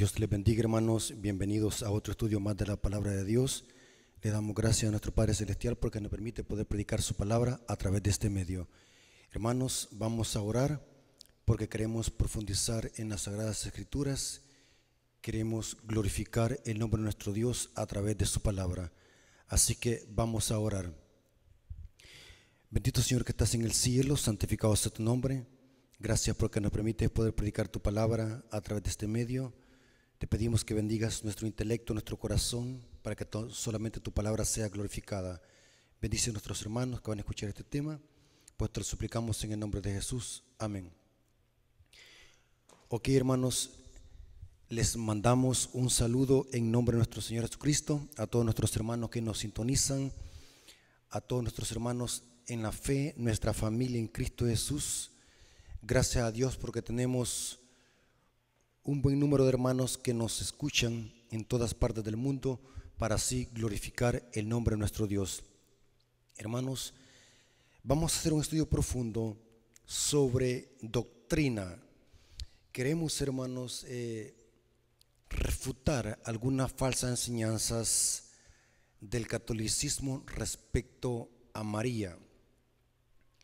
Dios les bendiga, hermanos. Bienvenidos a otro estudio más de la palabra de Dios. Le damos gracias a nuestro Padre Celestial porque nos permite poder predicar su palabra a través de este medio. Hermanos, vamos a orar porque queremos profundizar en las Sagradas Escrituras. Queremos glorificar el nombre de nuestro Dios a través de su palabra. Así que vamos a orar. Bendito Señor que estás en el cielo, santificado sea tu nombre. Gracias porque nos permites poder predicar tu palabra a través de este medio. Te pedimos que bendigas nuestro intelecto, nuestro corazón, para que solamente tu palabra sea glorificada. Bendice a nuestros hermanos que van a escuchar este tema, pues te lo suplicamos en el nombre de Jesús. Amén. Ok, hermanos, les mandamos un saludo en nombre de nuestro Señor Jesucristo, a todos nuestros hermanos que nos sintonizan, a todos nuestros hermanos en la fe, nuestra familia en Cristo Jesús. Gracias a Dios porque tenemos un buen número de hermanos que nos escuchan en todas partes del mundo para así glorificar el nombre de nuestro Dios. Hermanos, vamos a hacer un estudio profundo sobre doctrina. Queremos, hermanos, refutar algunas falsas enseñanzas del catolicismo respecto a María.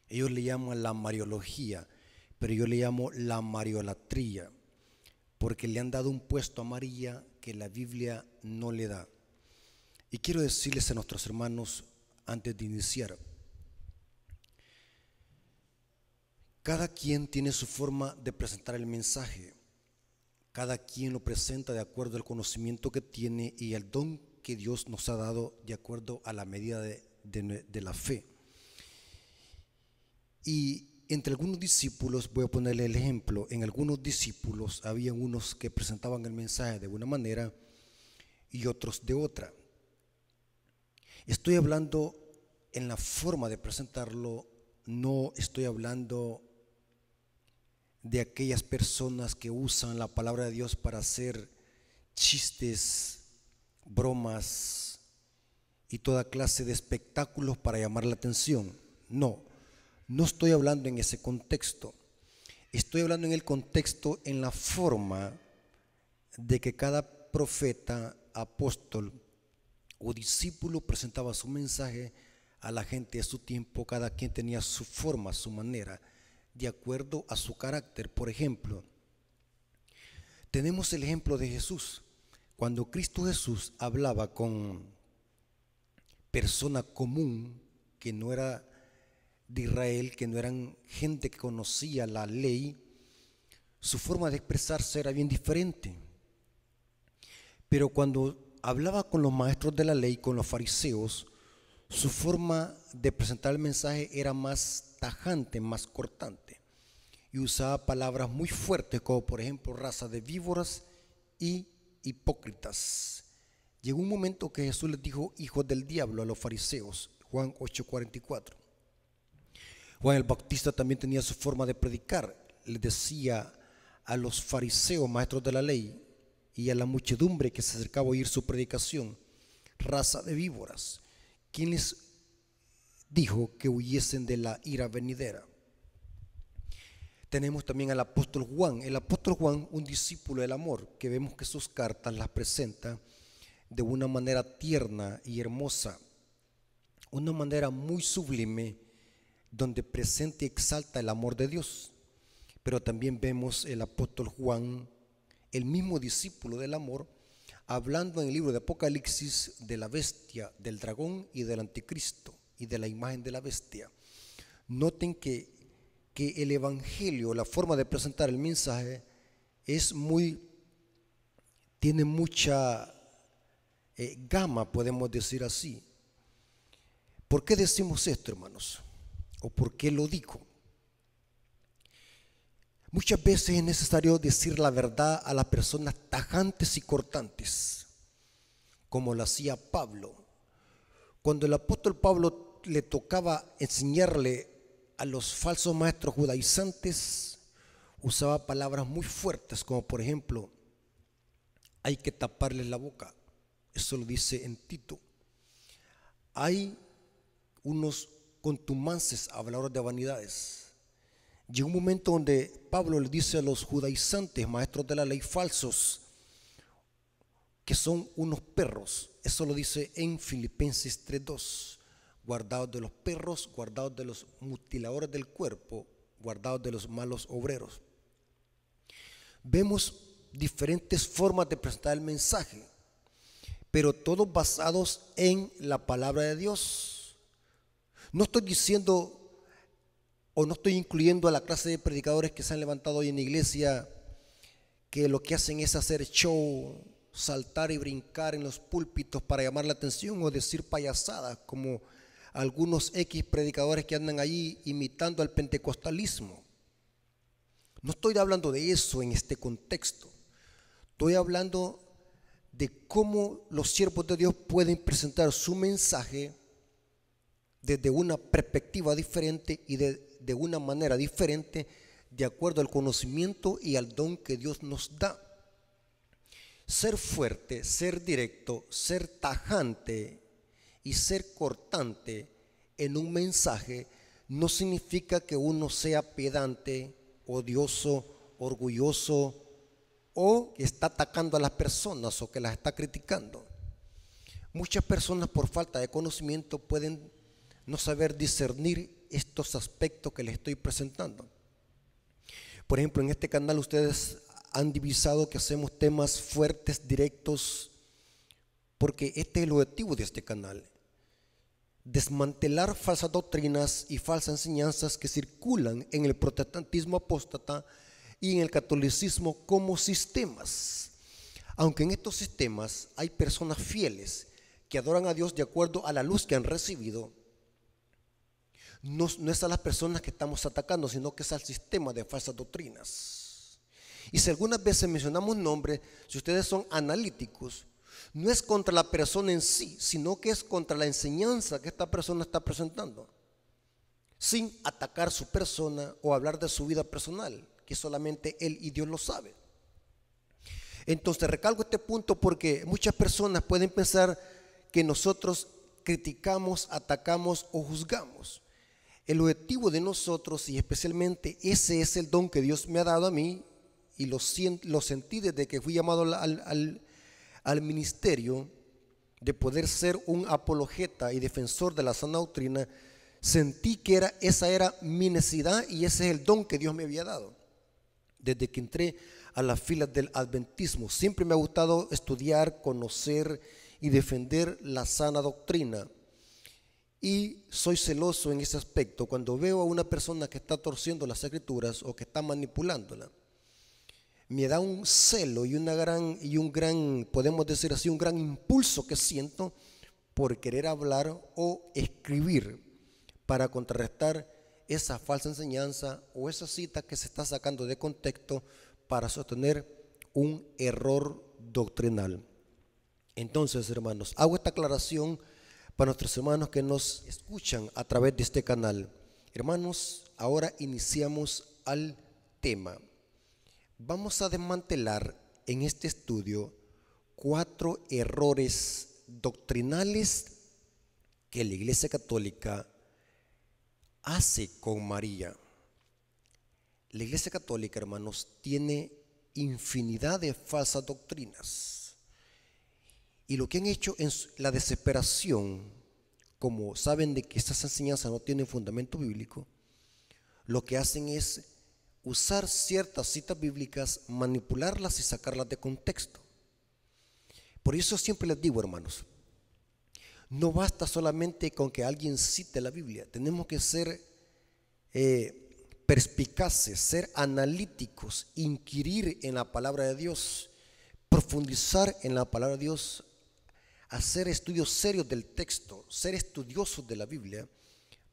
Ellos le llaman la mariología, pero yo le llamo la mariolatría, porque le han dado un puesto a María que la Biblia no le da. Y quiero decirles a nuestros hermanos antes de iniciar, cada quien tiene su forma de presentar el mensaje, cada quien lo presenta de acuerdo al conocimiento que tiene y al don que Dios nos ha dado de acuerdo a la medida de la fe. Y entre algunos discípulos, voy a ponerle el ejemplo, en algunos discípulos había unos que presentaban el mensaje de una manera y otros de otra. Estoy hablando en la forma de presentarlo, no estoy hablando de aquellas personas que usan la palabra de Dios para hacer chistes, bromas y toda clase de espectáculos para llamar la atención. No estoy hablando en ese contexto. Estoy hablando en el contexto, en la forma de que cada profeta, apóstol o discípulo presentaba su mensaje a la gente de su tiempo. Cada quien tenía su forma, su manera, de acuerdo a su carácter. Por ejemplo, tenemos el ejemplo de Jesús. Cuando Cristo Jesús hablaba con persona común que no era de Israel, que no eran gente que conocía la ley, su forma de expresarse era bien diferente. Pero cuando hablaba con los maestros de la ley, con los fariseos, su forma de presentar el mensaje era más tajante, más cortante, y usaba palabras muy fuertes como por ejemplo raza de víboras y hipócritas. Llegó un momento que Jesús les dijo hijos del diablo a los fariseos, Juan 8:44. Juan el Bautista también tenía su forma de predicar. Le decía a los fariseos, maestros de la ley, y a la muchedumbre que se acercaba a oír su predicación, raza de víboras. ¿Quién les dijo que huyesen de la ira venidera? Tenemos también al apóstol Juan. El apóstol Juan, un discípulo del amor, que vemos que sus cartas las presenta de una manera tierna y hermosa, una manera muy sublime, donde presenta y exalta el amor de Dios. Pero también vemos el apóstol Juan, el mismo discípulo del amor, hablando en el libro de Apocalipsis de la bestia, del dragón y del anticristo y de la imagen de la bestia. Noten que el evangelio, la forma de presentar el mensaje tiene mucha gama, podemos decir así. ¿Por qué decimos esto, hermanos? ¿O por qué lo digo? Muchas veces es necesario decir la verdad a las personas tajantes y cortantes, como lo hacía Pablo. Cuando el apóstol Pablo le tocaba enseñarle a los falsos maestros judaizantes, usaba palabras muy fuertes, como por ejemplo, hay que taparles la boca. Eso lo dice en Tito. Hay unos contumaces habladores de vanidades. Llegó un momento donde Pablo le dice a los judaizantes, maestros de la ley falsos, que son unos perros. Eso lo dice en Filipenses 3:2. Guardados de los perros, guardados de los mutiladores del cuerpo, guardados de los malos obreros. Vemos diferentes formas de presentar el mensaje, pero todos basados en la palabra de Dios. No estoy diciendo o no estoy incluyendo a la clase de predicadores que se han levantado hoy en la iglesia, que lo que hacen es hacer show, saltar y brincar en los púlpitos para llamar la atención o decir payasadas, como algunos X predicadores que andan allí imitando al pentecostalismo. No estoy hablando de eso en este contexto. Estoy hablando de cómo los siervos de Dios pueden presentar su mensaje desde una perspectiva diferente y de una manera diferente, de acuerdo al conocimiento y al don que Dios nos da. Ser fuerte, ser directo, ser tajante y ser cortante en un mensaje no significa que uno sea pedante, odioso, orgulloso o que está atacando a las personas o que las está criticando. Muchas personas por falta de conocimiento pueden no saber discernir estos aspectos que les estoy presentando. Por ejemplo, en este canal ustedes han divisado que hacemos temas fuertes, directos, porque este es el objetivo de este canal: desmantelar falsas doctrinas y falsas enseñanzas que circulan en el protestantismo apóstata y en el catolicismo como sistemas. Aunque en estos sistemas hay personas fieles que adoran a Dios de acuerdo a la luz que han recibido, no es a las personas que estamos atacando, sino que es al sistema de falsas doctrinas. Y si algunas veces mencionamos nombres, si ustedes son analíticos, no es contra la persona en sí, sino que es contra la enseñanza que esta persona está presentando, sin atacar su persona o hablar de su vida personal, que solamente él y Dios lo sabe. Entonces recalco este punto porque muchas personas pueden pensar que nosotros criticamos, atacamos o juzgamos. El objetivo de nosotros, y especialmente ese es el don que Dios me ha dado a mí, y lo sentí desde que fui llamado al ministerio, de poder ser un apologeta y defensor de la sana doctrina. Sentí que esa era mi necesidad y ese es el don que Dios me había dado. Desde que entré a las filas del adventismo, siempre me ha gustado estudiar, conocer y defender la sana doctrina. Y soy celoso en ese aspecto. Cuando veo a una persona que está torciendo las escrituras o que está manipulándola, me da un celo y un gran, podemos decir así, un gran impulso que siento por querer hablar o escribir para contrarrestar esa falsa enseñanza o esa cita que se está sacando de contexto para sostener un error doctrinal. Entonces, hermanos, hago esta aclaración para nuestros hermanos que nos escuchan a través de este canal. Hermanos, ahora iniciamos al tema. Vamos a desmantelar en este estudio 4 errores doctrinales que la Iglesia Católica hace con María. La Iglesia Católica, hermanos, tiene infinidad de falsas doctrinas. Y lo que han hecho en la desesperación, como saben de que estas enseñanzas no tienen fundamento bíblico, lo que hacen es usar ciertas citas bíblicas, manipularlas y sacarlas de contexto. Por eso siempre les digo, hermanos, no basta solamente con que alguien cite la Biblia, tenemos que ser perspicaces, ser analíticos, inquirir en la palabra de Dios, profundizar en la palabra de Dios, hacer estudios serios del texto, ser estudiosos de la Biblia,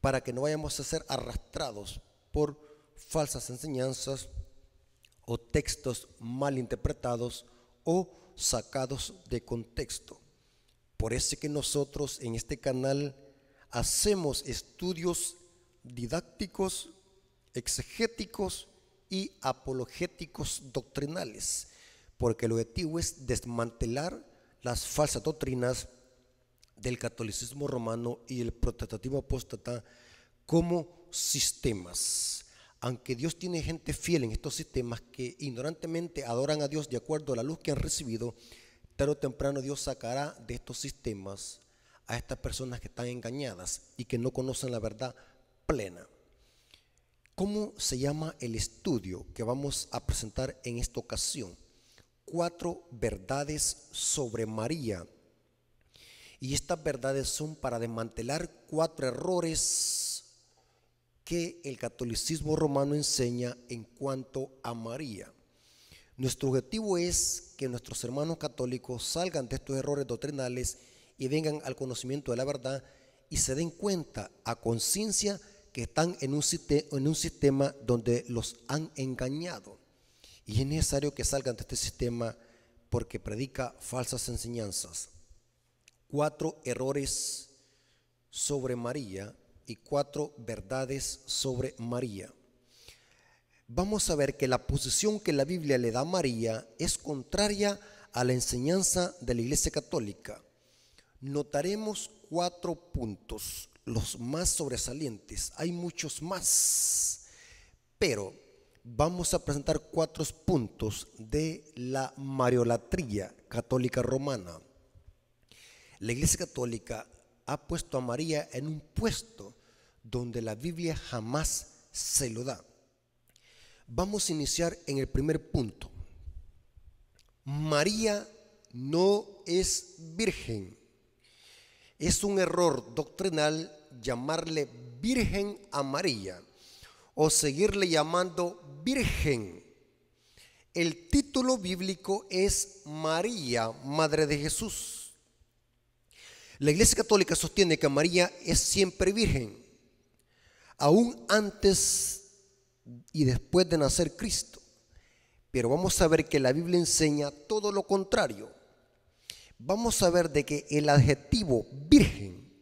para que no vayamos a ser arrastrados por falsas enseñanzas o textos mal interpretados o sacados de contexto. Por eso es que nosotros en este canal hacemos estudios didácticos, exegéticos y apologéticos doctrinales, porque el objetivo es desmantelar las falsas doctrinas del catolicismo romano y el protestantismo apóstata como sistemas. Aunque Dios tiene gente fiel en estos sistemas que ignorantemente adoran a Dios de acuerdo a la luz que han recibido, Tarde o temprano Dios sacará de estos sistemas a estas personas que están engañadas y que no conocen la verdad plena. ¿Cómo se llama el estudio que vamos a presentar en esta ocasión? 4 verdades sobre María. Y estas verdades son para desmantelar 4 errores que el catolicismo romano enseña en cuanto a María. Nuestro objetivo es que nuestros hermanos católicos salgan de estos errores doctrinales y vengan al conocimiento de la verdad y se den cuenta a conciencia que están en un sistema donde los han engañado. Y es necesario que salgan de este sistema porque predica falsas enseñanzas. 4 errores sobre María y 4 verdades sobre María. Vamos a ver que la posición que la Biblia le da a María es contraria a la enseñanza de la Iglesia Católica. Notaremos 4 puntos, los más sobresalientes. Hay muchos más, pero vamos a presentar 4 puntos de la mariolatría católica romana. La Iglesia Católica ha puesto a María en un puesto donde la Biblia jamás se lo da. Vamos a iniciar en el primer punto. María no es virgen. Es un error doctrinal llamarle virgen a María o seguirle llamando virgen. El título bíblico es María, Madre de Jesús. La Iglesia Católica sostiene que María es siempre virgen, aún antes y después de nacer Cristo. Pero vamos a ver que la Biblia enseña todo lo contrario. Vamos a ver de que el adjetivo virgen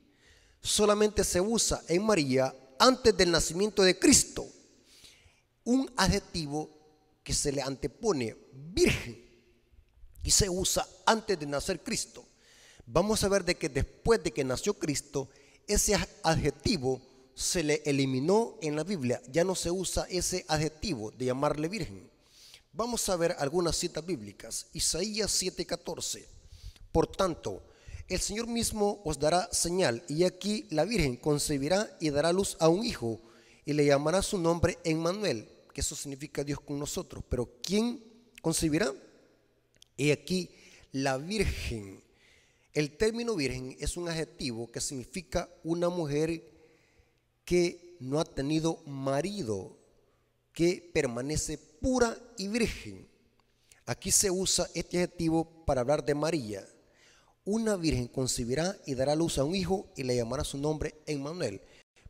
solamente se usa en María antes del nacimiento de Cristo. Un adjetivo que se le antepone virgen y se usa antes de nacer Cristo. Vamos a ver de que después de que nació Cristo, ese adjetivo se le eliminó en la Biblia. Ya no se usa ese adjetivo de llamarle virgen. Vamos a ver algunas citas bíblicas. Isaías 7:14. Por tanto, el Señor mismo os dará señal, y aquí la Virgen concebirá y dará luz a un hijo, y le llamará su nombre Emmanuel, que eso significa Dios con nosotros. Pero ¿quién concebirá? He aquí la Virgen. El término virgen es un adjetivo que significa una mujer que no ha tenido marido, que permanece pura y virgen. Aquí se usa este adjetivo para hablar de María. Una virgen concebirá y dará luz a un hijo y le llamará su nombre Emmanuel,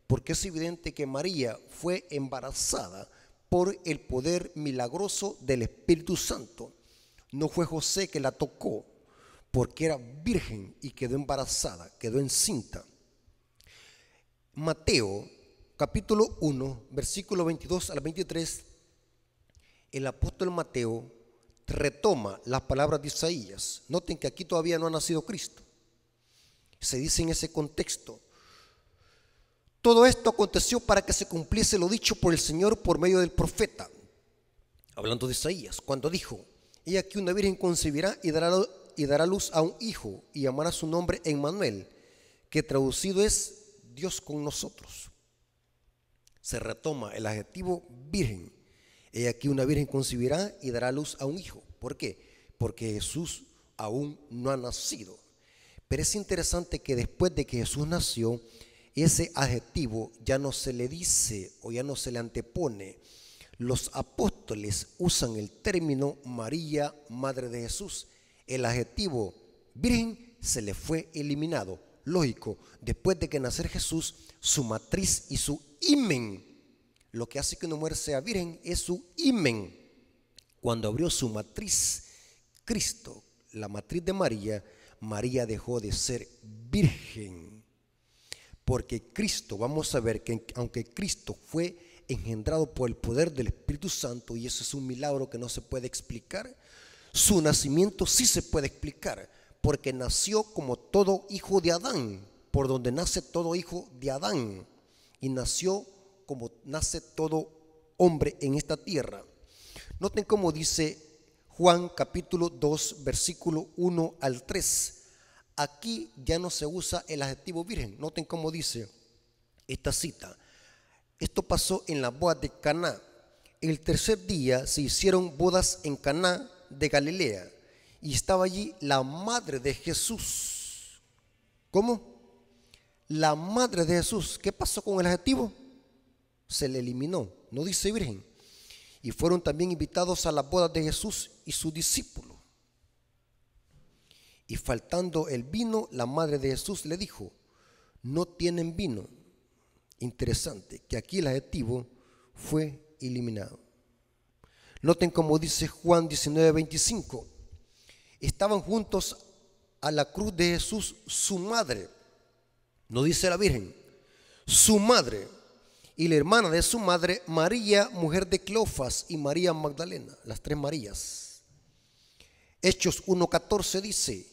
porque es evidente que María fue embarazada por el poder milagroso del Espíritu Santo. No fue José que la tocó, porque era virgen y quedó embarazada, quedó encinta. Mateo capítulo 1, versículo 22 al 23, el apóstol Mateo retoma las palabras de Isaías. Noten que aquí todavía no ha nacido Cristo. Se dice en ese contexto: todo esto aconteció para que se cumpliese lo dicho por el Señor por medio del profeta, hablando de Isaías, cuando dijo: he aquí una virgen concebirá y dará luz a un hijo, y llamará su nombre Emmanuel, que traducido es Dios con nosotros. Se retoma el adjetivo virgen. He aquí una virgen concebirá y dará luz a un hijo. ¿Por qué? Porque Jesús aún no ha nacido. Pero es interesante que después de que Jesús nació, ese adjetivo ya no se le dice o ya no se le antepone. Los apóstoles usan el término María, Madre de Jesús. El adjetivo virgen se le fue eliminado. Lógico, después de que nacer Jesús, su matriz y su himen, lo que hace que una mujer sea virgen es su himen. Cuando abrió su matriz Cristo, la matriz de María, María dejó de ser virgen. Porque Cristo, vamos a ver que aunque Cristo fue engendrado por el poder del Espíritu Santo, y eso es un milagro que no se puede explicar, su nacimiento sí se puede explicar, porque nació como todo hijo de Adán, por donde nace todo hijo de Adán, y nació como nace todo hombre en esta tierra. Noten cómo dice Juan capítulo 2, versículo 1 al 3. Aquí ya no se usa el adjetivo virgen. Noten cómo dice esta cita. Esto pasó en la boda de Caná. El tercer día se hicieron bodas en Caná de Galilea y estaba allí la madre de Jesús. ¿Cómo? La madre de Jesús. ¿Qué pasó con el adjetivo? Se le eliminó. No dice virgen. Y fueron también invitados a las bodas de Jesús y su discípulo. Y faltando el vino, la madre de Jesús le dijo: no tienen vino. Interesante que aquí el adjetivo fue eliminado. Noten cómo dice Juan 19:25. Estaban juntos a la cruz de Jesús su madre. No dice la Virgen, su madre. Y la hermana de su madre, María, mujer de Cleofas, y María Magdalena, las tres Marías. Hechos 1:14 dice: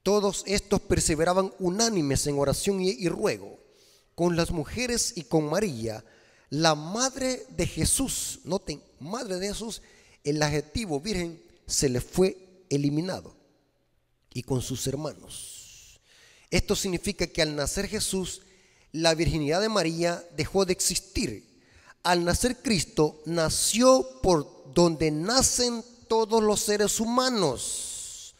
todos estos perseveraban unánimes en oración y ruego con las mujeres y con María, la madre de Jesús. Noten, madre de Jesús, el adjetivo virgen se le fue eliminado, y con sus hermanos. Esto significa que al nacer Jesús, la virginidad de María dejó de existir. Al nacer Cristo, nació por donde nacen todos los seres humanos.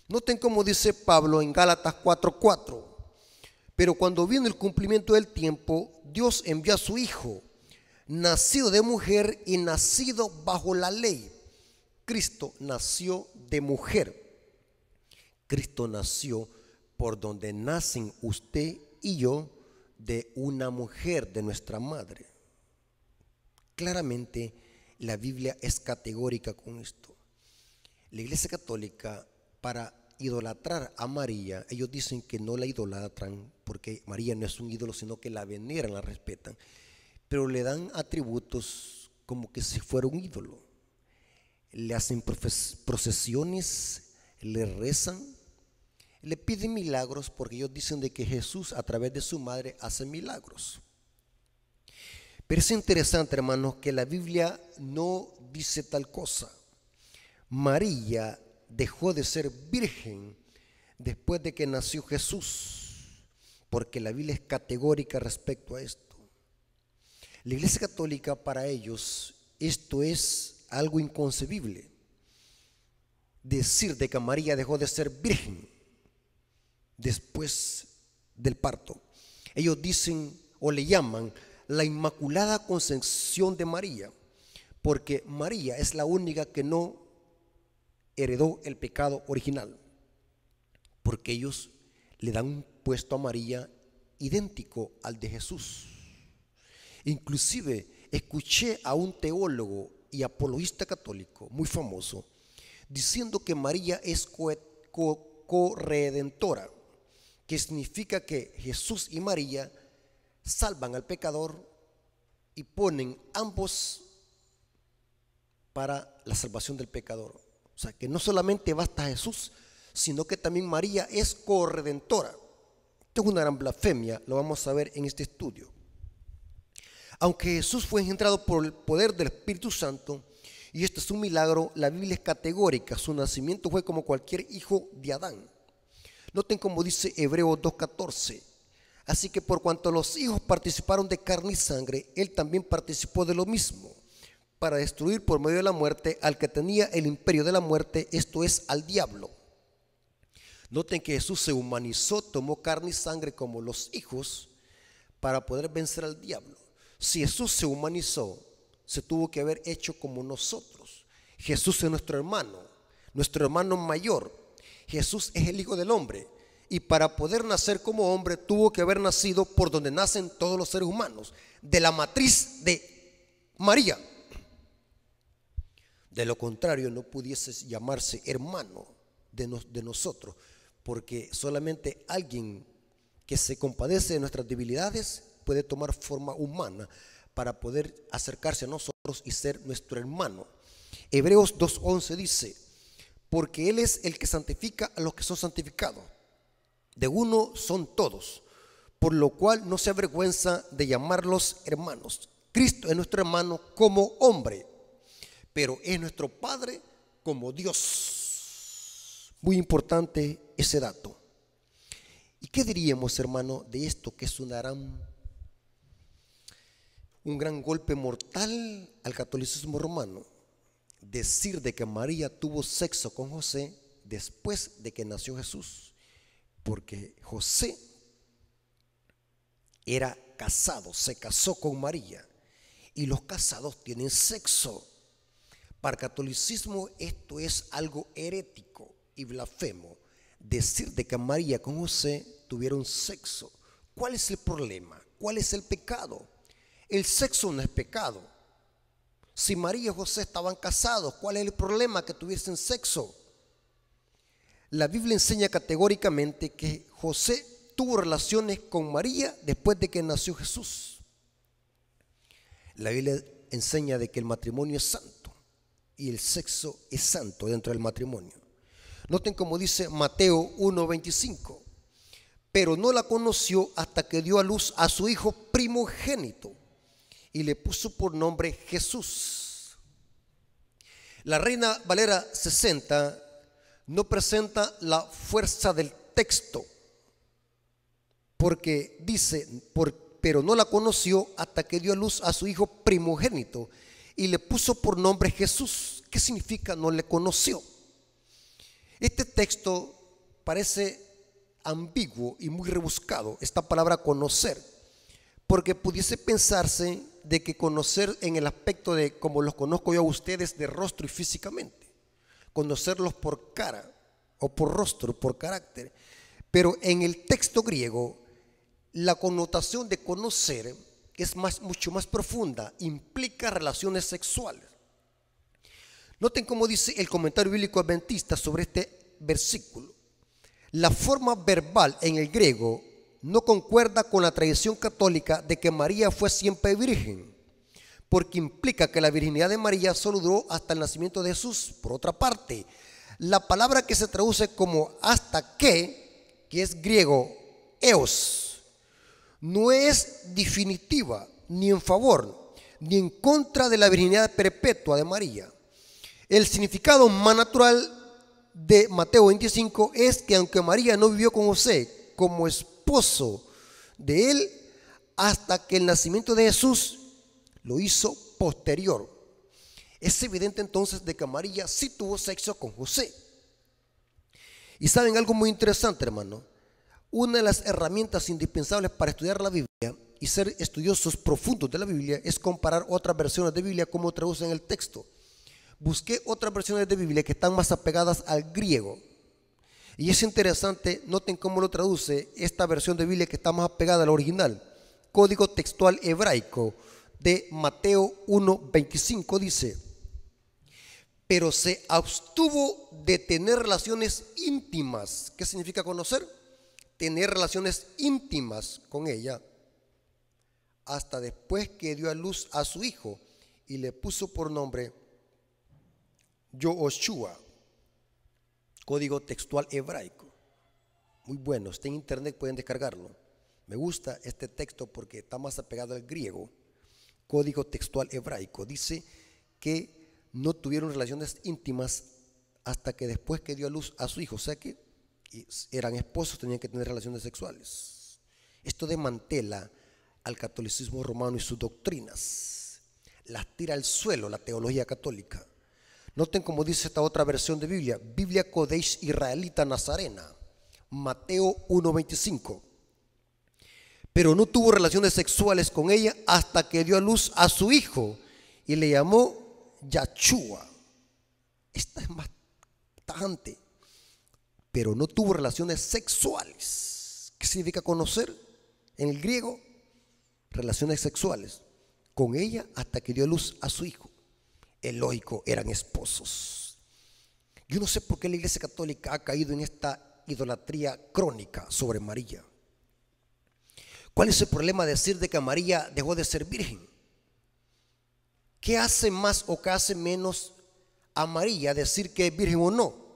Noten cómo dice Pablo en Gálatas 4:4. Pero cuando vino el cumplimiento del tiempo, Dios envió a su Hijo, nacido de mujer y nacido bajo la ley. Cristo nació de mujer. Cristo nació por donde nacen usted y yo, de una mujer, de nuestra madre. Claramente la Biblia es categórica con esto. La Iglesia Católica, para idolatrar a María, ellos dicen que no la idolatran porque María no es un ídolo, sino que la veneran, la respetan, pero le dan atributos como que si fuera un ídolo. Le hacen procesiones, le rezan, le piden milagros, porque ellos dicen de que Jesús a través de su madre hace milagros. Pero es interesante, hermanos, que la Biblia no dice tal cosa. María dejó de ser virgen después de que nació Jesús, porque la Biblia es categórica respecto a esto. La Iglesia Católica, para ellos esto es algo inconcebible, decir de que María dejó de ser virgen después del parto. Ellos dicen o le llaman la Inmaculada Concepción de María, porque María es la única que no heredó el pecado original, porque ellos le dan un puesto a María idéntico al de Jesús. Inclusive escuché a un teólogo y apologista católico muy famoso diciendo que María es corredentora, que significa que Jesús y María salvan al pecador y ponen ambos para la salvación del pecador. O sea, que no solamente basta Jesús, sino que también María es corredentora. Esto es una gran blasfemia, lo vamos a ver en este estudio. Aunque Jesús fue engendrado por el poder del Espíritu Santo, y esto es un milagro, la Biblia es categórica. Su nacimiento fue como cualquier hijo de Adán. Noten cómo dice Hebreos 2:14. Así que por cuanto los hijos participaron de carne y sangre, él también participó de lo mismo, para destruir por medio de la muerte al que tenía el imperio de la muerte, esto es, al diablo. Noten que Jesús se humanizó, tomó carne y sangre como los hijos para poder vencer al diablo. Si Jesús se humanizó, se tuvo que haber hecho como nosotros. Jesús es nuestro hermano mayor. Jesús es el Hijo del Hombre, y para poder nacer como hombre tuvo que haber nacido por donde nacen todos los seres humanos, de la matriz de María. De lo contrario, no pudiese llamarse hermano de nosotros, porque solamente alguien que se compadece de nuestras debilidades puede tomar forma humana para poder acercarse a nosotros y ser nuestro hermano. Hebreos 2:11 dice: porque Él es el que santifica a los que son santificados. De uno son todos, por lo cual no se avergüenza de llamarlos hermanos. Cristo es nuestro hermano como hombre, pero es nuestro Padre como Dios. Muy importante ese dato. ¿Y qué diríamos, hermano, de esto que es un gran golpe mortal al catolicismo romano? Decir de que María tuvo sexo con José después de que nació Jesús, porque José era casado, se casó con María, y los casados tienen sexo. Para el catolicismo esto es algo herético y blasfemo, decir de que María con José tuvieron sexo. ¿Cuál es el problema? ¿Cuál es el pecado? El sexo no es pecado. Si María y José estaban casados, ¿cuál es el problema que tuviesen sexo? La Biblia enseña categóricamente que José tuvo relaciones con María después de que nació Jesús. La Biblia enseña de que el matrimonio es santo y el sexo es santo dentro del matrimonio. Noten cómo dice Mateo 1:25, pero no la conoció hasta que dio a luz a su hijo primogénito y le puso por nombre Jesús. La Reina Valera 60 no presenta la fuerza del texto, porque dice, pero no la conoció hasta que dio a luz a su hijo primogénito y le puso por nombre Jesús. ¿Qué significa no le conoció? Este texto parece ambiguo y muy rebuscado, esta palabra conocer, porque pudiese pensarse de que conocer en el aspecto de como los conozco yo a ustedes de rostro y físicamente, conocerlos por cara o por rostro, por carácter. Pero en el texto griego la connotación de conocer es mucho más profunda, implica relaciones sexuales. Noten cómo dice el comentario bíblico adventista sobre este versículo. La forma verbal en el griego no concuerda con la tradición católica de que María fue siempre virgen, porque implica que la virginidad de María solo duró hasta el nacimiento de Jesús. Por otra parte, la palabra que se traduce como hasta que es griego eos, no es definitiva ni en favor ni en contra de la virginidad perpetua de María. El significado más natural de Mateo 25 es que aunque María no vivió con José como esposo de él hasta que el nacimiento de Jesús, lo hizo posterior. Es evidente entonces de que María sí tuvo sexo con José. Y saben algo muy interesante, hermano. Una de las herramientas indispensables para estudiar la Biblia y ser estudiosos profundos de la Biblia es comparar otras versiones de Biblia como traducen el texto. Busqué otras versiones de Biblia que están más apegadas al griego. Y es interesante, noten cómo lo traduce esta versión de Biblia que está más apegada al original. Código textual hebraico de Mateo 1:25 dice: pero se abstuvo de tener relaciones íntimas. ¿Qué significa conocer? Tener relaciones íntimas con ella hasta después que dio a luz a su hijo y le puso por nombre Yoshua. Código textual hebraico. Muy bueno, está en internet, pueden descargarlo. Me gusta este texto porque está más apegado al griego. Código textual hebraico dice que no tuvieron relaciones íntimas hasta que después que dio a luz a su hijo. O sea que eran esposos, tenían que tener relaciones sexuales. Esto desmantela al catolicismo romano y sus doctrinas. Las tira al suelo la teología católica. Noten cómo dice esta otra versión de Biblia, Biblia Kodesh Israelita Nazarena, Mateo 1:25. Pero no tuvo relaciones sexuales con ella hasta que dio a luz a su hijo y le llamó Yahshua. Esta es más tajante. Pero no tuvo relaciones sexuales. ¿Qué significa conocer? En el griego, relaciones sexuales con ella hasta que dio a luz a su hijo. Es lógico, eran esposos. Yo no sé por qué la Iglesia Católica ha caído en esta idolatría crónica sobre María. ¿Cuál es el problema de decir de que María dejó de ser virgen? ¿Qué hace más o qué hace menos a María decir que es virgen o no?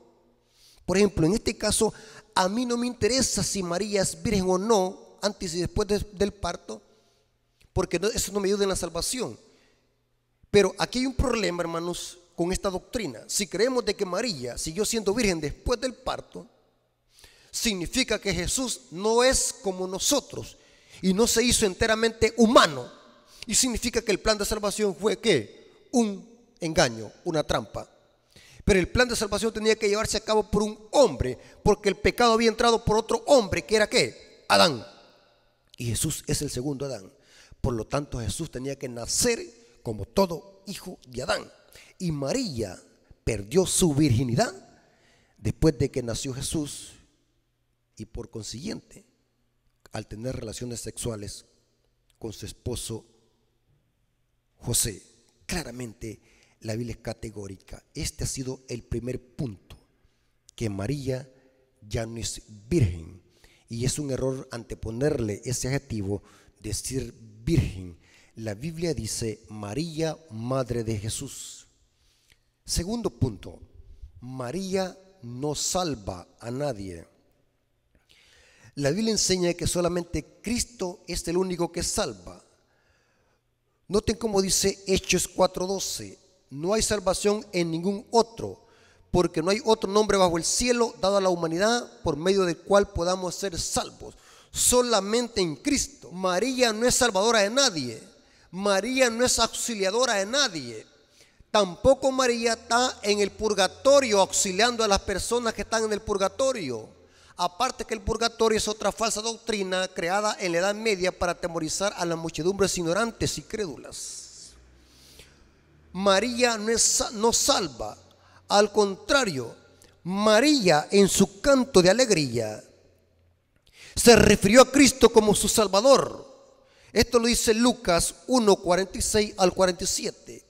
Por ejemplo, en este caso, a mí no me interesa si María es virgen o no, antes y después del parto, porque eso no me ayuda en la salvación. Pero aquí hay un problema, hermanos, con esta doctrina. Si creemos de que María siguió siendo virgen después del parto, significa que Jesús no es como nosotros y no se hizo enteramente humano. Y significa que el plan de salvación fue ¿qué? Un engaño, una trampa. Pero el plan de salvación tenía que llevarse a cabo por un hombre, porque el pecado había entrado por otro hombre, que era ¿qué? Adán. Y Jesús es el segundo Adán. Por lo tanto, Jesús tenía que nacer como todo hijo de Adán. Y María perdió su virginidad después de que nació Jesús, y por consiguiente, al tener relaciones sexuales con su esposo José. Claramente la Biblia es categórica. Este ha sido el primer punto, que María ya no es virgen, y es un error anteponerle ese adjetivo, decir virgen. La Biblia dice María, madre de Jesús. Segundo punto, María no salva a nadie. La Biblia enseña que solamente Cristo es el único que salva. Noten cómo dice Hechos 4:12: no hay salvación en ningún otro, porque no hay otro nombre bajo el cielo dado a la humanidad por medio del cual podamos ser salvos. Solamente en Cristo. María no es salvadora de nadie. María no es auxiliadora de nadie. Tampoco María está en el purgatorio auxiliando a las personas que están en el purgatorio. Aparte que el purgatorio es otra falsa doctrina creada en la Edad Media para atemorizar a las muchedumbres ignorantes y crédulas. María no salva. Al contrario, María en su canto de alegría se refirió a Cristo como su Salvador. Esto lo dice Lucas 1:46 al 47.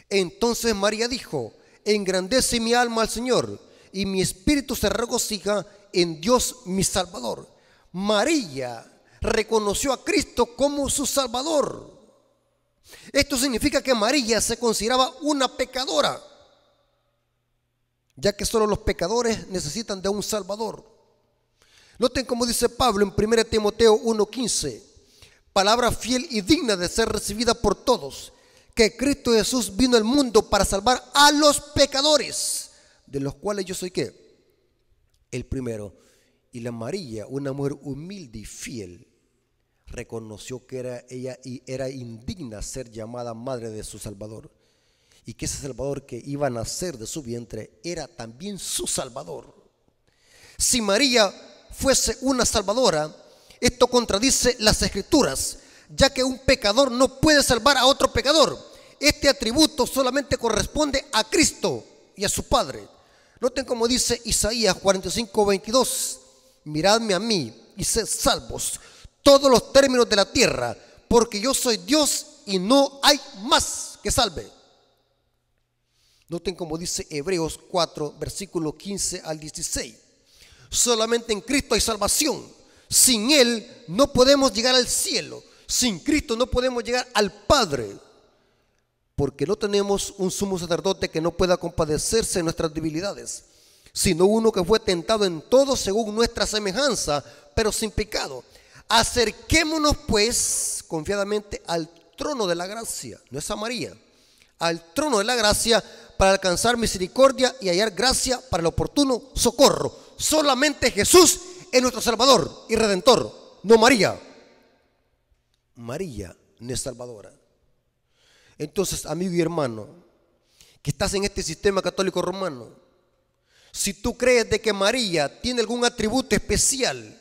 Entonces María dijo: engrandece mi alma al Señor, y mi espíritu se regocija en Dios mi Salvador. María reconoció a Cristo como su Salvador. Esto significa que María se consideraba una pecadora, ya que solo los pecadores necesitan de un Salvador. Noten cómo dice Pablo en 1 Timoteo 1:15: palabra fiel y digna de ser recibida por todos, que Cristo Jesús vino al mundo para salvar a los pecadores, de los cuales yo soy ¿qué? El primero. Y la María, una mujer humilde y fiel, reconoció que ella era indigna ser llamada madre de su Salvador, y que ese Salvador que iba a nacer de su vientre era también su Salvador. Si María fuese una salvadora, esto contradice las Escrituras, ya que un pecador no puede salvar a otro pecador. Este atributo solamente corresponde a Cristo y a su Padre. Noten cómo dice Isaías 45:22: miradme a mí y sed salvos todos los términos de la tierra, porque yo soy Dios y no hay más que salve. Noten cómo dice Hebreos 4, versículo 15 al 16: solamente en Cristo hay salvación. Sin Él no podemos llegar al cielo. Sin Cristo no podemos llegar al Padre, porque no tenemos un sumo sacerdote que no pueda compadecerse de nuestras debilidades, sino uno que fue tentado en todo según nuestra semejanza, pero sin pecado. Acerquémonos pues confiadamente al trono de la gracia, no es a María, al trono de la gracia, para alcanzar misericordia y hallar gracia para el oportuno socorro. Solamente Jesús es nuestro Salvador y Redentor, no María. María no es salvadora. Entonces, amigo y hermano, que estás en este sistema católico romano, si tú crees de que María tiene algún atributo especial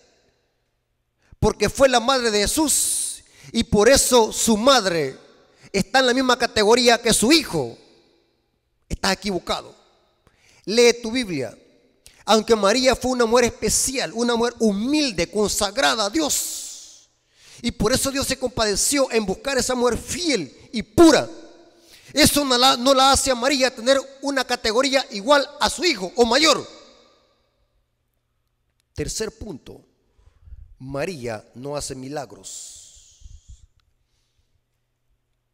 porque fue la madre de Jesús y por eso su madre está en la misma categoría que su hijo, estás equivocado. Lee tu Biblia. Aunque María fue una mujer especial, una mujer humilde, consagrada a Dios, y por eso Dios se compadeció en buscar a esa mujer fiel y pura, eso no la hace a María tener una categoría igual a su hijo o mayor. Tercer punto: María no hace milagros.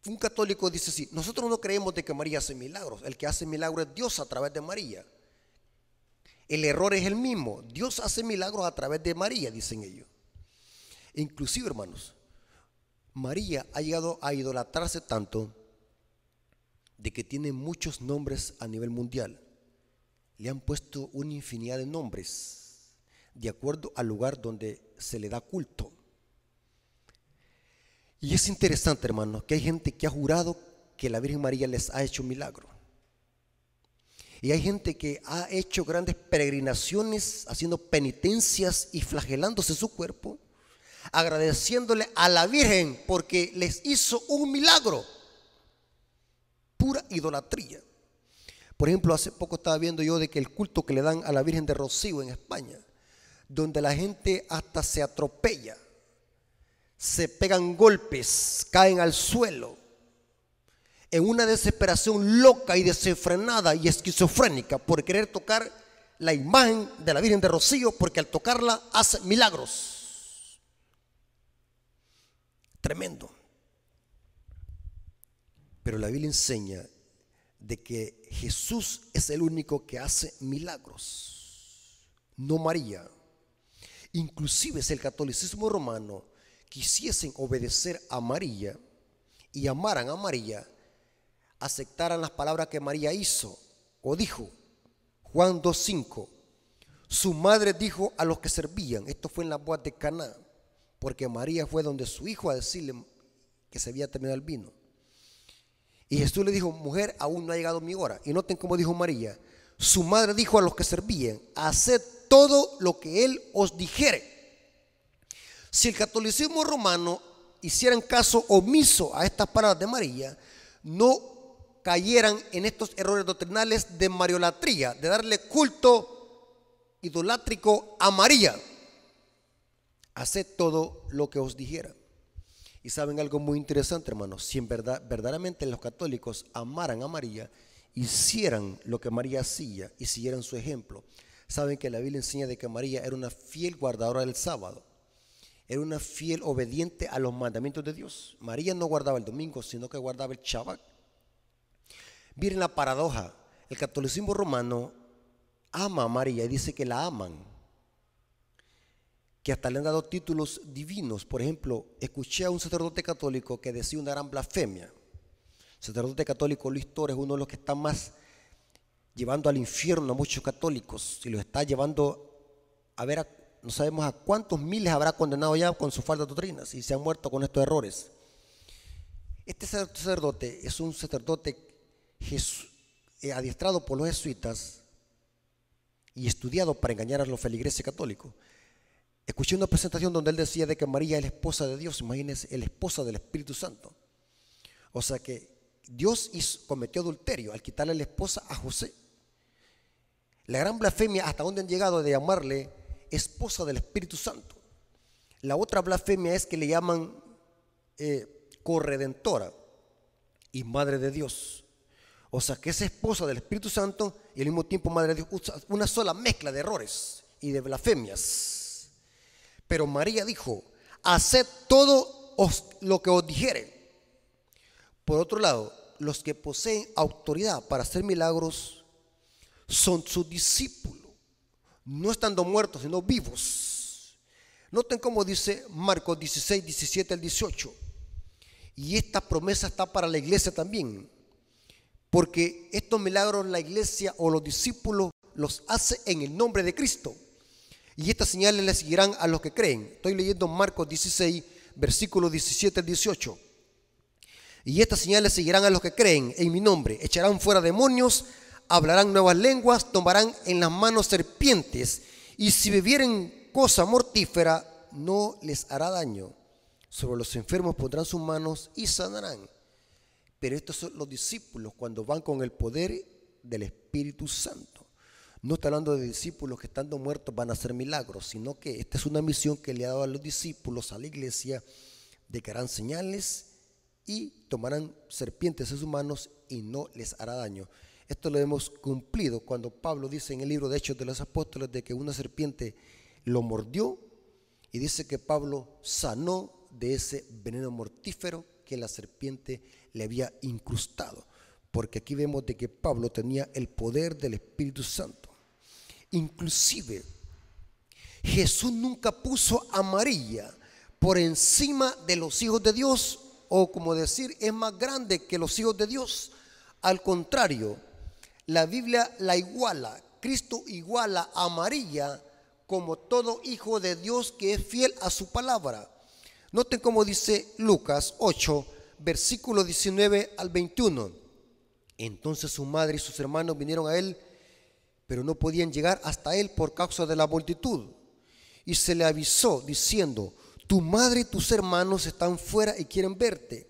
Un católico dice así: nosotros no creemos de que María hace milagros. El que hace milagros es Dios a través de María. El error es el mismo. Dios hace milagros a través de María, dicen ellos. Inclusive, hermanos, María ha llegado a idolatrarse tanto de que tiene muchos nombres a nivel mundial. Le han puesto una infinidad de nombres de acuerdo al lugar donde se le da culto. Y es interesante, hermanos, que hay gente que ha jurado que la Virgen María les ha hecho milagro. Y hay gente que ha hecho grandes peregrinaciones, haciendo penitencias y flagelándose su cuerpo, agradeciéndole a la Virgen porque les hizo un milagro. Pura idolatría. Por ejemplo, hace poco estaba viendo yo de que el culto que le dan a la Virgen de Rocío en España, donde la gente hasta se atropella, se pegan golpes, caen al suelo, en una desesperación loca y desenfrenada y esquizofrénica por querer tocar la imagen de la Virgen de Rocío, porque al tocarla hace milagros. Tremendo. Pero la Biblia enseña de que Jesús es el único que hace milagros, no María. Inclusive si el catolicismo romano quisiesen obedecer a María y amaran a María, aceptaran las palabras que María hizo o dijo. Juan 2:5, su madre dijo a los que servían, esto fue en la boda de Caná, porque María fue donde su hijo a decirle que se había terminado el vino. Y Jesús le dijo, mujer, aún no ha llegado mi hora. Y noten cómo dijo María, su madre dijo a los que servían, haced todo lo que él os dijere. Si el catolicismo romano hicieran caso omiso a estas palabras de María, no cayeran en estos errores doctrinales de mariolatría, de darle culto idolátrico a María. Haced todo lo que os dijera. Y saben algo muy interesante, hermanos, si en verdad, verdaderamente los católicos amaran a María, hicieran lo que María hacía y siguieran su ejemplo, saben que la Biblia enseña de que María era una fiel guardadora del sábado, era una fiel obediente a los mandamientos de Dios. María no guardaba el domingo, sino que guardaba el Shabbat. Miren la paradoja, el catolicismo romano ama a María y dice que la aman, que hasta le han dado títulos divinos. Por ejemplo, escuché a un sacerdote católico que decía una gran blasfemia. El sacerdote católico Luis Torres es uno de los que está más llevando al infierno a muchos católicos y los está llevando a ver, no sabemos a cuántos miles habrá condenado ya con sus falsas doctrinas y se han muerto con estos errores. Este sacerdote es un sacerdote adiestrado por los jesuitas y estudiado para engañar a los feligreses católicos. Escuché una presentación donde él decía de que María es la esposa de Dios. Imagínense, es la esposa del Espíritu Santo. O sea que Dios cometió adulterio al quitarle la esposa a José. La gran blasfemia hasta donde han llegado de llamarle esposa del Espíritu Santo. La otra blasfemia es que le llaman corredentora y madre de Dios. O sea que es esposa del Espíritu Santo y al mismo tiempo madre de Dios. Una sola mezcla de errores y de blasfemias. Pero María dijo, haced todo lo que os dijere. Por otro lado, los que poseen autoridad para hacer milagros son sus discípulos, no estando muertos, sino vivos. Noten cómo dice Marcos 16, 17 al 18. Y esta promesa está para la iglesia también, porque estos milagros la iglesia o los discípulos los hace en el nombre de Cristo. Y estas señales le seguirán a los que creen. Estoy leyendo Marcos 16, versículos 17 al 18. Y estas señales seguirán a los que creen en mi nombre. Echarán fuera demonios, hablarán nuevas lenguas, tomarán en las manos serpientes. Y si bebieren cosa mortífera, no les hará daño. Sobre los enfermos pondrán sus manos y sanarán. Pero estos son los discípulos cuando van con el poder del Espíritu Santo. No está hablando de discípulos que estando muertos van a hacer milagros, sino que esta es una misión que le ha dado a los discípulos, a la iglesia, de que harán señales y tomarán serpientes en sus manos y no les hará daño. Esto lo hemos cumplido cuando Pablo dice en el libro de Hechos de los Apóstoles de que una serpiente lo mordió y dice que Pablo sanó de ese veneno mortífero que la serpiente le había incrustado. Porque aquí vemos de que Pablo tenía el poder del Espíritu Santo. Inclusive, Jesús nunca puso a María por encima de los hijos de Dios, o como decir, es más grande que los hijos de Dios, Al contrario, la Biblia la iguala, Cristo iguala a María como todo hijo de Dios que es fiel a su palabra. Noten cómo dice Lucas 8, versículo 19 al 21. Entonces su madre y sus hermanos vinieron a él, pero no podían llegar hasta él por causa de la multitud. Y se le avisó diciendo: tu madre y tus hermanos están fuera y quieren verte.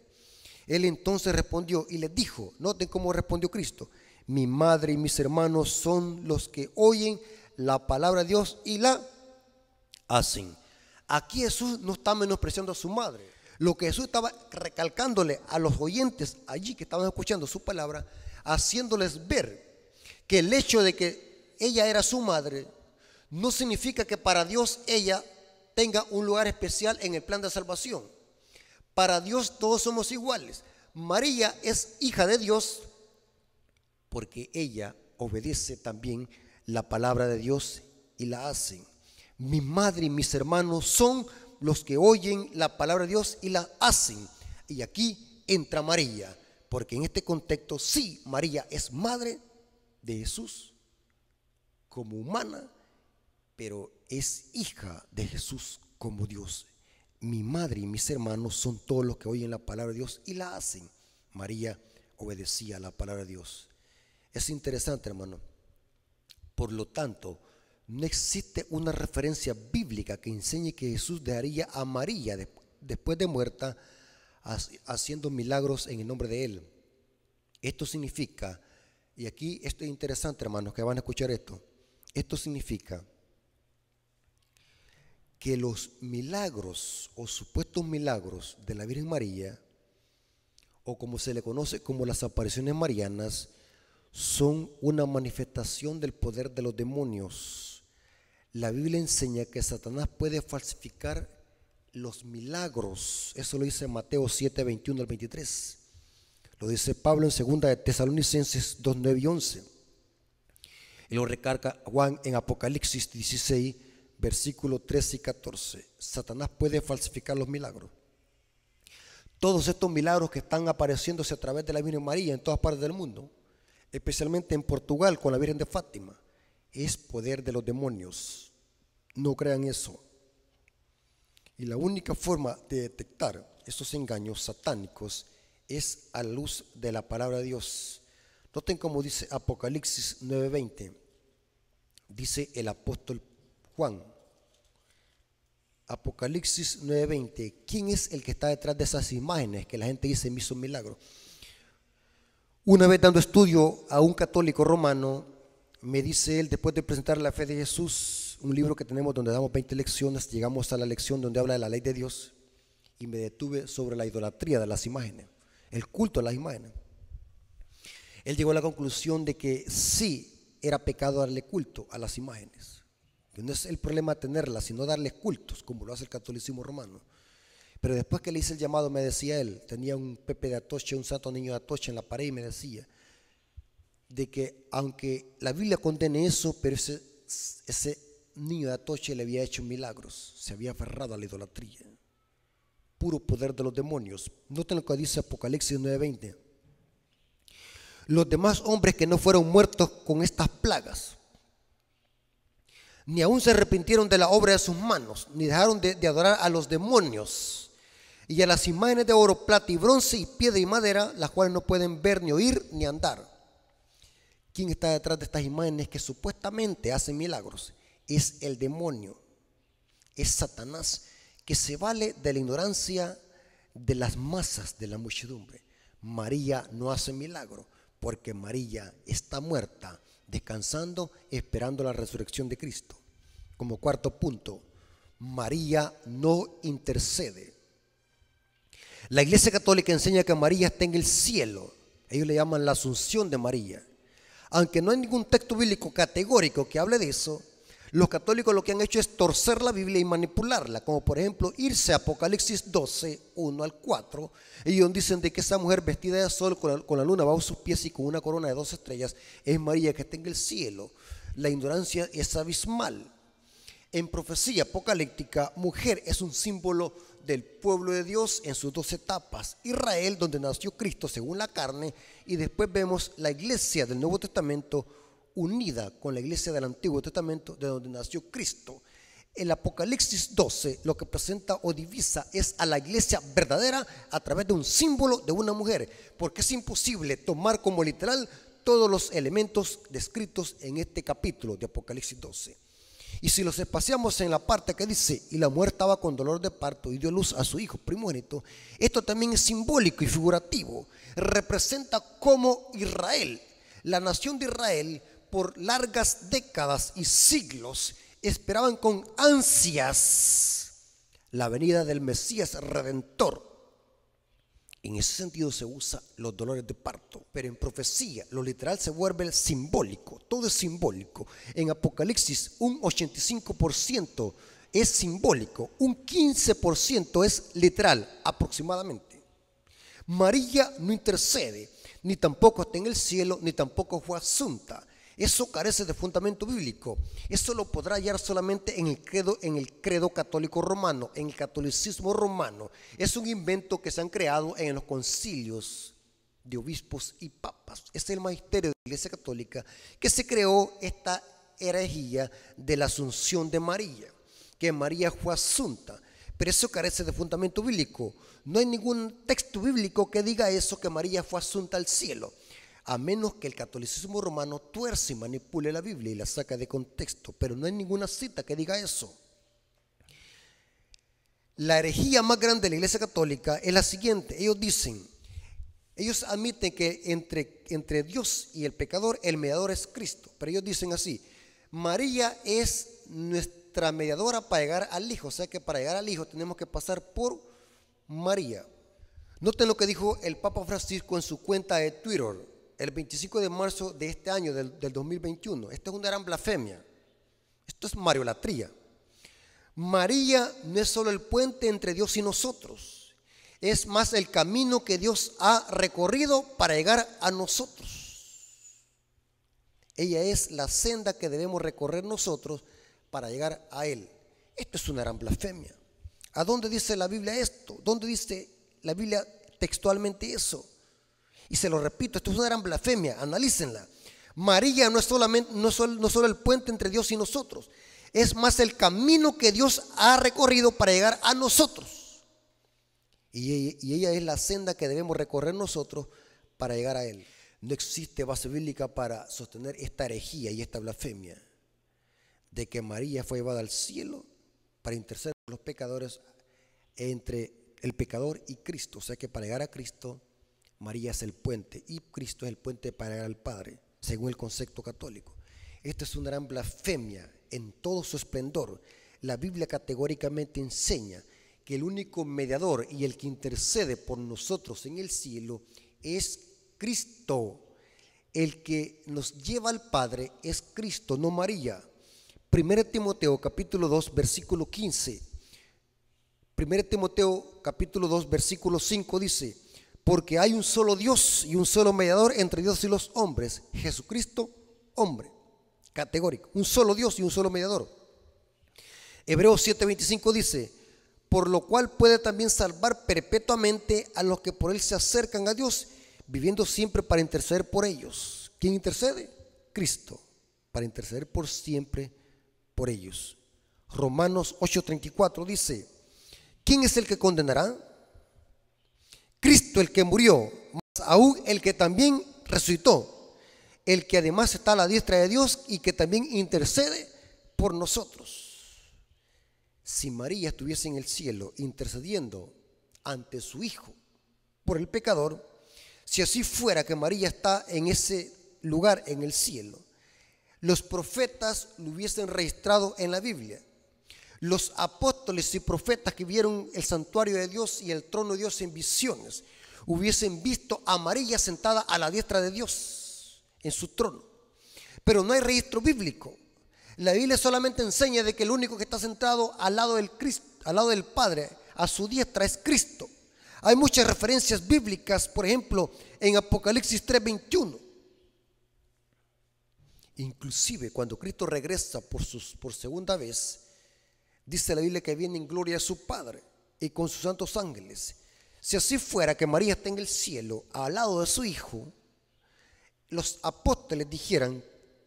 Él entonces respondió y les dijo, noten cómo respondió Cristo: mi madre y mis hermanos son los que oyen la palabra de Dios y la hacen. Aquí Jesús no está menospreciando a su madre. Lo que Jesús estaba recalcándole a los oyentes allí que estaban escuchando su palabra, haciéndoles ver que el hecho de que ella era su madre no significa que para Dios ella tenga un lugar especial en el plan de salvación. Para Dios todos somos iguales. María es hija de Dios porque ella obedece también la palabra de Dios y la hace. Mi madre y mis hermanos son los que oyen la palabra de Dios y la hacen. Y aquí entra María, porque en este contexto sí, María es madre de Jesús como humana, pero es hija de Jesús como Dios. Mi madre y mis hermanos son todos los que oyen la palabra de Dios y la hacen. María obedecía a la palabra de Dios. Es interesante, hermano. Por lo tanto, no existe una referencia bíblica que enseñe que Jesús dejaría a María después de muerta haciendo milagros en el nombre de él. Esto significa, y aquí esto es interesante, hermanos, que van a escuchar esto. Esto significa que los milagros o supuestos milagros de la Virgen María, o como se le conoce como las apariciones marianas, son una manifestación del poder de los demonios. La Biblia enseña que Satanás puede falsificar los milagros. Eso lo dice Mateo 7, 21 al 23. Lo dice Pablo en 2 de Tesalonicenses 2, 9 y 11. Y lo recarga Juan en Apocalipsis 16, versículos 13 y 14. Satanás puede falsificar los milagros. Todos estos milagros que están apareciéndose a través de la Virgen María en todas partes del mundo, especialmente en Portugal con la Virgen de Fátima, es poder de los demonios. No crean eso. Y la única forma de detectar esos engaños satánicos es a la luz de la palabra de Dios. Noten cómo dice Apocalipsis 9:20. Dice el apóstol Juan. Apocalipsis 9:20. ¿Quién es el que está detrás de esas imágenes que la gente dice me hizo un milagro? Una vez dando estudio a un católico romano, me dice él, después de presentar la fe de Jesús, un libro que tenemos donde damos 20 lecciones, llegamos a la lección donde habla de la ley de Dios y me detuve sobre la idolatría de las imágenes, el culto a las imágenes. Él llegó a la conclusión de que sí era pecado darle culto a las imágenes. Que no es el problema tenerlas, sino darles cultos, como lo hace el catolicismo romano. Pero después que le hice el llamado, me decía él, tenía un Pepe de Atocha, un santo niño de Atocha en la pared, y me decía de que aunque la Biblia condene eso, pero ese niño de Atocha le había hecho milagros, se había aferrado a la idolatría. Puro poder de los demonios. Noten lo que dice Apocalipsis 9:20. Los demás hombres que no fueron muertos con estas plagas, ni aún se arrepintieron de la obra de sus manos, ni dejaron de adorar a los demonios y a las imágenes de oro, plata y bronce y piedra y madera, las cuales no pueden ver, ni oír, ni andar. ¿Quién está detrás de estas imágenes que supuestamente hacen milagros? Es el demonio, es Satanás, que se vale de la ignorancia de las masas de la muchedumbre. María no hace milagro porque María está muerta, descansando, esperando la resurrección de Cristo. Como cuarto punto, María no intercede. La Iglesia Católica enseña que María está en el cielo. Ellos le llaman la Asunción de María. Aunque no hay ningún texto bíblico categórico que hable de eso, los católicos lo que han hecho es torcer la Biblia y manipularla, como por ejemplo irse a Apocalipsis 12, 1 al 4, ellos dicen de que esa mujer vestida de sol con la luna bajo sus pies y con una corona de 2 estrellas es María que está en el cielo. La ignorancia es abismal. En profecía apocalíptica, mujer es un símbolo del pueblo de Dios en sus dos etapas. Israel, donde nació Cristo según la carne, y después vemos la iglesia del Nuevo Testamento unida con la iglesia del Antiguo Testamento, de donde nació Cristo. El Apocalipsis 12 lo que presenta o divisa es a la iglesia verdadera a través de un símbolo de una mujer, porque es imposible tomar como literal todos los elementos descritos en este capítulo de Apocalipsis 12. Y si los espaciamos en la parte que dice, y la mujer estaba con dolor de parto y dio luz a su hijo primogénito, esto también es simbólico y figurativo. Representa cómo Israel, la nación de Israel, por largas décadas y siglos, esperaban con ansias la venida del Mesías Redentor. En ese sentido se usa los dolores de parto, pero en profecía lo literal se vuelve simbólico, todo es simbólico. En Apocalipsis un 85% es simbólico, un 15% es literal aproximadamente. María no intercede, ni tampoco está en el cielo, ni tampoco fue asunta. Eso carece de fundamento bíblico. Eso lo podrá hallar solamente en el credo católico romano, en el catolicismo romano. Es un invento que se han creado en los concilios de obispos y papas. Este es el magisterio de la Iglesia Católica que se creó esta herejía de la asunción de María, que María fue asunta. Pero eso carece de fundamento bíblico. No hay ningún texto bíblico que diga eso, que María fue asunta al cielo, a menos que el catolicismo romano tuerce y manipule la Biblia y la saca de contexto, pero no hay ninguna cita que diga eso. La herejía más grande de la Iglesia Católica es la siguiente. Ellos admiten que entre Dios y el pecador, el mediador es Cristo, pero ellos dicen así: María es nuestra mediadora para llegar al Hijo, o sea que para llegar al Hijo tenemos que pasar por María. Noten lo que dijo el Papa Francisco en su cuenta de Twitter el 25 de marzo de este año, del 2021. Esto es una gran blasfemia. Esto es mariolatría. María no es solo el puente entre Dios y nosotros, es más el camino que Dios ha recorrido para llegar a nosotros. Ella es la senda que debemos recorrer nosotros para llegar a Él. Esto es una gran blasfemia. ¿A dónde dice la Biblia esto? ¿Dónde dice la Biblia textualmente eso? Y se lo repito, esto es una gran blasfemia, analícenla. María no es solo el puente entre Dios y nosotros, es más el camino que Dios ha recorrido para llegar a nosotros. Y ella es la senda que debemos recorrer nosotros para llegar a Él. No existe base bíblica para sostener esta herejía y esta blasfemia de que María fue llevada al cielo para interceder por los pecadores entre el pecador y Cristo. O sea que para llegar a Cristo, María es el puente y Cristo es el puente para llegar al Padre, según el concepto católico. Esta es una gran blasfemia en todo su esplendor. La Biblia categóricamente enseña que el único mediador y el que intercede por nosotros en el cielo es Cristo. El que nos lleva al Padre es Cristo, no María. 1 Timoteo capítulo 2 versículo 15. 1 Timoteo capítulo 2 versículo 5 dice: porque hay un solo Dios y un solo mediador entre Dios y los hombres, Jesucristo, hombre. Categórico, un solo Dios y un solo mediador. Hebreos 7:25 dice: por lo cual puede también salvar perpetuamente a los que por él se acercan a Dios, viviendo siempre para interceder por ellos. ¿Quién intercede? Cristo, para interceder por siempre por ellos. Romanos 8:34 dice: ¿quién es el que condenará? Cristo, el que murió, más aún el que también resucitó, el que además está a la diestra de Dios y que también intercede por nosotros. Si María estuviese en el cielo intercediendo ante su Hijo por el pecador, si así fuera que María está en ese lugar en el cielo, los profetas lo hubiesen registrado en la Biblia. Los apóstoles y profetas que vieron el santuario de Dios y el trono de Dios en visiones hubiesen visto a María sentada a la diestra de Dios en su trono. Pero no hay registro bíblico. La Biblia solamente enseña de que el único que está sentado al lado del Cristo, al lado del Padre, a su diestra, es Cristo. Hay muchas referencias bíblicas, por ejemplo, en Apocalipsis 3:21. Inclusive cuando Cristo regresa por segunda vez, Dice la Biblia que viene en gloria de su Padre y con sus santos ángeles. Si así fuera que María está en el cielo al lado de su Hijo, los apóstoles dijeran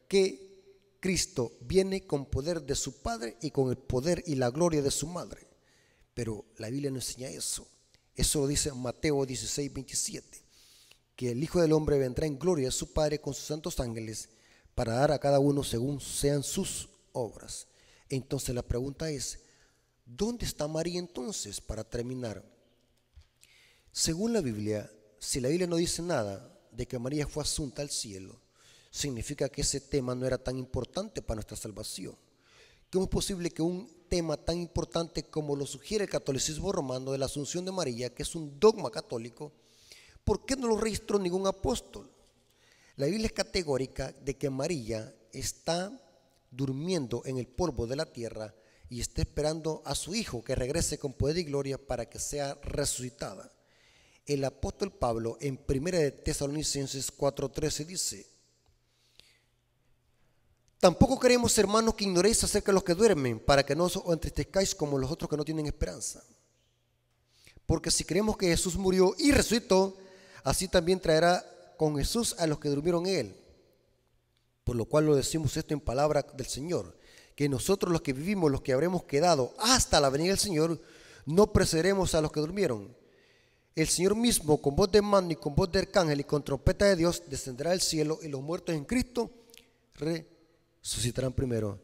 que Cristo viene con poder de su Padre y con el poder y la gloria de su Madre. Pero la Biblia no enseña eso. Eso lo dice Mateo 16, 27. Que el Hijo del Hombre vendrá en gloria de su Padre con sus santos ángeles para dar a cada uno según sean sus obras. Entonces la pregunta es, ¿dónde está María entonces? Para terminar, según la Biblia, si la Biblia no dice nada de que María fue asunta al cielo, significa que ese tema no era tan importante para nuestra salvación. ¿Cómo es posible que un tema tan importante como lo sugiere el catolicismo romano de la asunción de María, que es un dogma católico, por qué no lo registró ningún apóstol? La Biblia es categórica de que María está durmiendo en el polvo de la tierra y está esperando a su Hijo que regrese con poder y gloria para que sea resucitada. El apóstol Pablo en 1 de Tesalonicenses 4:13 dice: tampoco queremos, hermanos, que ignoréis acerca de los que duermen, para que no os entristezcáis como los otros que no tienen esperanza. Porque si creemos que Jesús murió y resucitó, así también traerá con Jesús a los que durmieron en él. Por lo cual lo decimos esto en palabra del Señor, que nosotros los que vivimos, los que habremos quedado hasta la venida del Señor, no precederemos a los que durmieron. El Señor mismo, con voz de mando y con voz de arcángel y con trompeta de Dios, descenderá del cielo, y los muertos en Cristo resucitarán primero.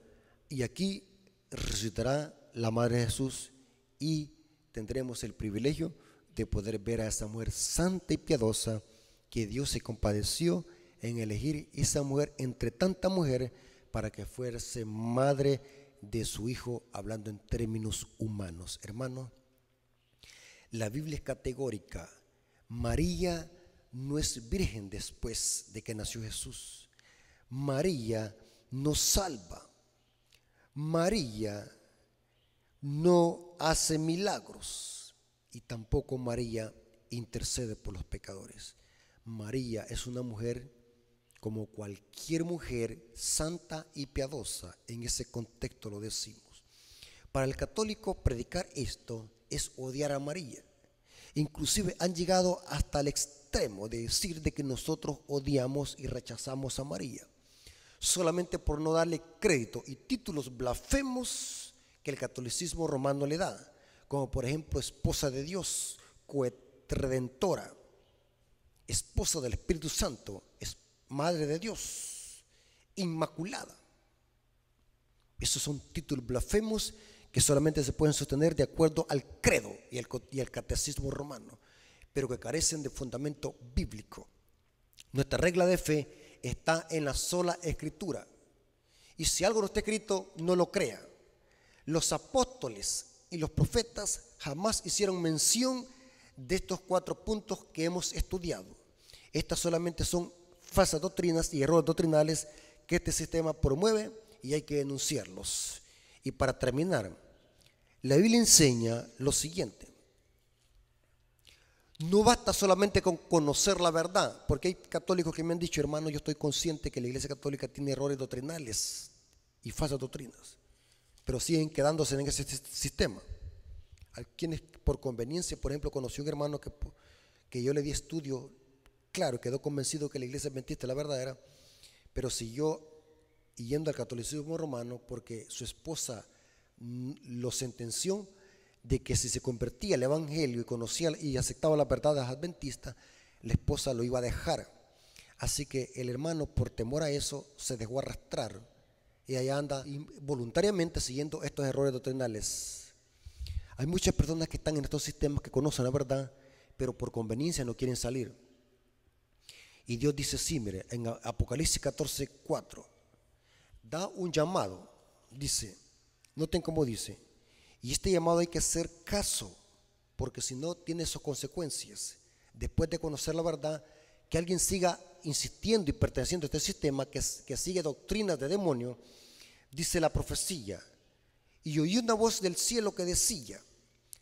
Y aquí resucitará la Madre de Jesús y tendremos el privilegio de poder ver a esa mujer santa y piadosa que Dios se compadeció en elegir esa mujer entre tanta mujer para que fuese madre de su Hijo, hablando en términos humanos. Hermano, la Biblia es categórica. María no es virgen después de que nació Jesús. María no salva. María no hace milagros y tampoco María intercede por los pecadores. María es una mujer como cualquier mujer santa y piadosa. En ese contexto lo decimos. Para el católico predicar esto es odiar a María. Inclusive han llegado hasta el extremo de decir de que nosotros odiamos y rechazamos a María, solamente por no darle crédito y títulos blasfemos que el catolicismo romano le da, como por ejemplo esposa de Dios, coredentora, esposa del Espíritu Santo, madre de Dios, inmaculada. Esos son títulos blasfemos que solamente se pueden sostener de acuerdo al credo y al catecismo romano, pero que carecen de fundamento bíblico. Nuestra regla de fe está en la sola Escritura, y si algo no está escrito, no lo crea. Los apóstoles y los profetas jamás hicieron mención de estos 4 puntos que hemos estudiado. Estas solamente son falsas doctrinas y errores doctrinales que este sistema promueve y hay que denunciarlos. Y para terminar, la Biblia enseña lo siguiente: no basta solamente con conocer la verdad, porque hay católicos que me han dicho: hermano, yo estoy consciente que la Iglesia Católica tiene errores doctrinales y falsas doctrinas, pero siguen quedándose en ese sistema. Hay quienes por conveniencia, por ejemplo, conocí un hermano que yo le di estudio, claro, quedó convencido que la Iglesia adventista es la verdadera, pero siguió yendo al catolicismo romano porque su esposa lo sentenció de que si se convertía al evangelio y conocía y aceptaba las verdades adventistas, la esposa lo iba a dejar. Así que el hermano, por temor a eso, se dejó arrastrar y allá anda voluntariamente siguiendo estos errores doctrinales. Hay muchas personas que están en estos sistemas que conocen la verdad, pero por conveniencia no quieren salir. Y Dios dice así, mire, en Apocalipsis 14:4, da un llamado, dice, noten cómo dice, y este llamado hay que hacer caso, porque si no tiene sus consecuencias. Después de conocer la verdad, que alguien siga insistiendo y perteneciendo a este sistema que sigue doctrinas de demonio, dice la profecía, y oí una voz del cielo que decía: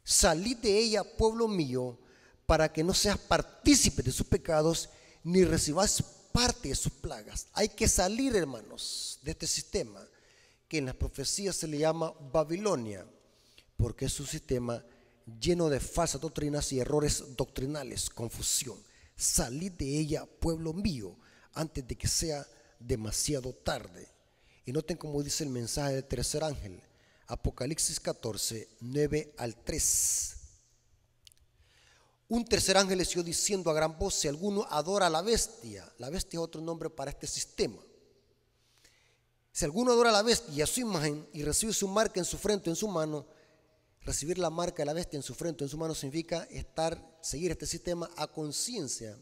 salid de ella, pueblo mío, para que no seas partícipe de sus pecados, ni recibáis parte de sus plagas. Hay que salir, hermanos, de este sistema que en las profecías se le llama Babilonia. porque es un sistema lleno de falsas doctrinas y errores doctrinales, confusión. Salid de ella, pueblo mío, antes de que sea demasiado tarde. Y noten cómo dice el mensaje del tercer ángel, Apocalipsis 14, 9 al 3. Un tercer ángel le siguió diciendo a gran voz: si alguno adora a la bestia es otro nombre para este sistema. Si alguno adora a la bestia y a su imagen y recibe su marca en su frente o en su mano, recibir la marca de la bestia en su frente o en su mano significa seguir este sistema a conciencia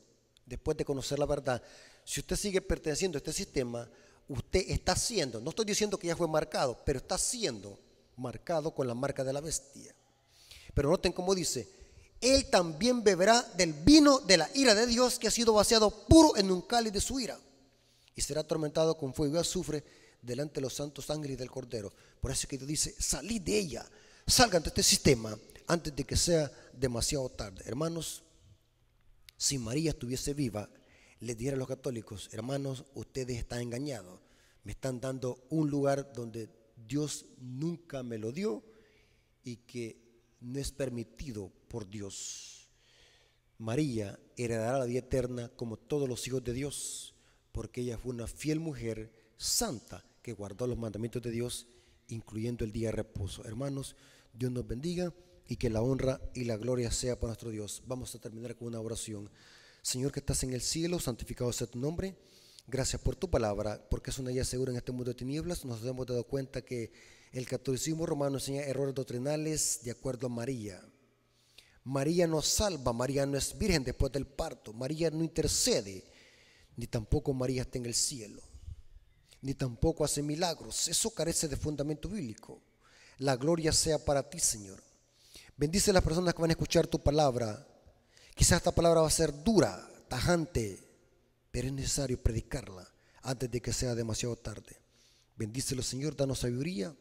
después de conocer la verdad. Si usted sigue perteneciendo a este sistema, usted está siendo, no estoy diciendo que ya fue marcado, pero está siendo marcado con la marca de la bestia. Pero noten cómo dice: él también beberá del vino de la ira de Dios, que ha sido vaciado puro en un cáliz de su ira, y será atormentado con fuego y azufre delante de los santos ángeles del Cordero. Por eso es que Dios dice: salid de ella, salgan de este sistema antes de que sea demasiado tarde. Hermanos, si María estuviese viva, les dijera a los católicos: hermanos, ustedes están engañados, me están dando un lugar donde Dios nunca me lo dio y que no es permitido por Dios. María heredará la vida eterna como todos los hijos de Dios, porque ella fue una fiel mujer santa que guardó los mandamientos de Dios, incluyendo el día de reposo. Hermanos, Dios nos bendiga y que la honra y la gloria sea para nuestro Dios. Vamos a terminar con una oración. Señor que estás en el cielo, santificado sea tu nombre. Gracias por tu palabra, porque es una guía segura en este mundo de tinieblas. Nos hemos dado cuenta que el catolicismo romano enseña errores doctrinales de acuerdo a María. María no salva, María no es virgen después del parto, María no intercede, ni tampoco María está en el cielo, ni tampoco hace milagros. Eso carece de fundamento bíblico. La gloria sea para ti, Señor. Bendice a las personas que van a escuchar tu palabra. Quizás esta palabra va a ser dura, tajante, pero es necesario predicarla antes de que sea demasiado tarde. Bendícelo, Señor, danos sabiduría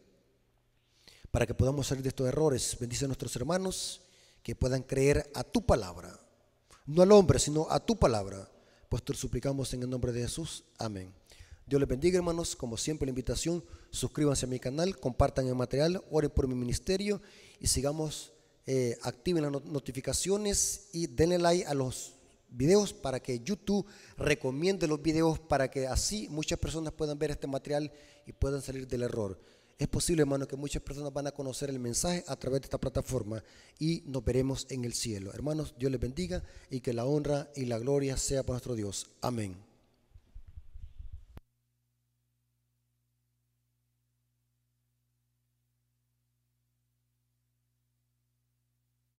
para que podamos salir de estos errores. Bendice a nuestros hermanos que puedan creer a tu palabra, no al hombre, sino a tu palabra. Pues te lo suplicamos en el nombre de Jesús. Amén. Dios les bendiga, hermanos. Como siempre, la invitación: suscríbanse a mi canal, compartan el material, oren por mi ministerio y sigamos, activen las notificaciones y denle like a los videos para que YouTube recomiende los videos, para que así muchas personas puedan ver este material y puedan salir del error. Es posible, hermano, que muchas personas van a conocer el mensaje a través de esta plataforma y nos veremos en el cielo. Hermanos, Dios les bendiga y que la honra y la gloria sea para nuestro Dios. Amén.